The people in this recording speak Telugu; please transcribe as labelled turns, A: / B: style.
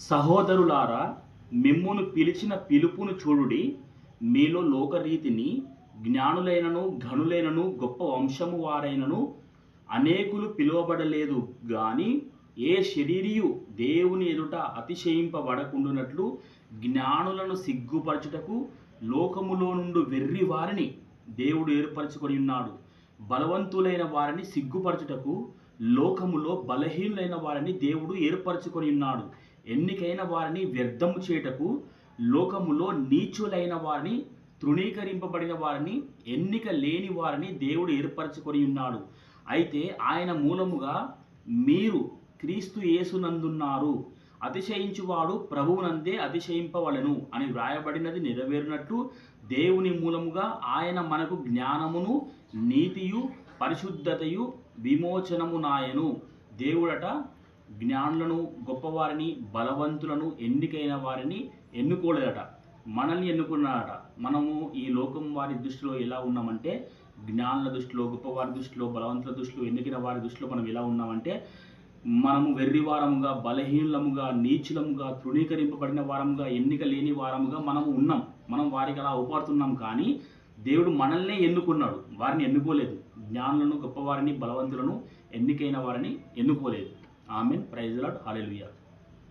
A: సహోదరులారా, మిమ్మును పిలిచిన పిలుపును చూడుడి. మీలో లోకరీతిని జ్ఞానులైనను ఘనులైనను గొప్ప వంశము వారైనను అనేకులు పిలువబడలేదు గాని ఏ శరీరియు దేవుని ఎదుట అతిశయింపబడకుండునట్లు జ్ఞానులను సిగ్గుపరచుటకు లోకములో నుండి వెర్రి వారిని దేవుడు ఏర్పరచుకొని ఉన్నాడు. బలవంతులైన వారిని సిగ్గుపరచుటకు లోకములో బలహీనులైన వారిని దేవుడు ఏర్పరచుకొని ఉన్నాడు. ఎన్నికైన వారిని వ్యర్థము చేయుటకు లోకములో నీచులైన వారిని, తృణీకరింపబడిన వారిని, ఎన్నిక లేని వారిని దేవుడు ఏర్పరచుకొని ఉన్నాడు. అయితే ఆయన మూలముగా మీరు క్రీస్తు యేసునందున్నారు. అతిశయించువాడు ప్రభువునందే అతిశయింపవలెను అని వ్రాయబడినది నెరవేరినట్లు దేవుని మూలముగా ఆయన మనకు జ్ఞానమును, నీతియు, పరిశుద్ధతయు, విమోచనమునాయను. దేవుడట జ్ఞానులను, గొప్పవారిని, బలవంతులను, ఎన్నికైన వారిని ఎన్నుకోలేదట, మనల్ని ఎన్నుకున్నాడట. మనము ఈ లోకం వారి దృష్టిలో ఎలా ఉన్నామంటే, జ్ఞానుల దృష్టిలో, గొప్పవారి దృష్టిలో, బలవంతుల దృష్టిలో, ఎన్నికైన వారి దృష్టిలో మనం ఎలా ఉన్నామంటే, మనము వెర్రివారముగా, బలహీనముగా, నీచులముగా, తృణీకరింపబడిన వారముగా, ఎన్నిక లేని వారముగా మనము ఉన్నాం. మనం వారికి అలా అవుపడుతున్నాం. కానీ దేవుడు మనల్నే ఎన్నుకున్నాడు, వారిని ఎన్నుకోలేదు. జ్ఞానులను, గొప్పవారిని, బలవంతులను, ఎన్నికైన వారిని ఎన్నుకోలేదు. Amen. Praise the Lord. Hallelujah.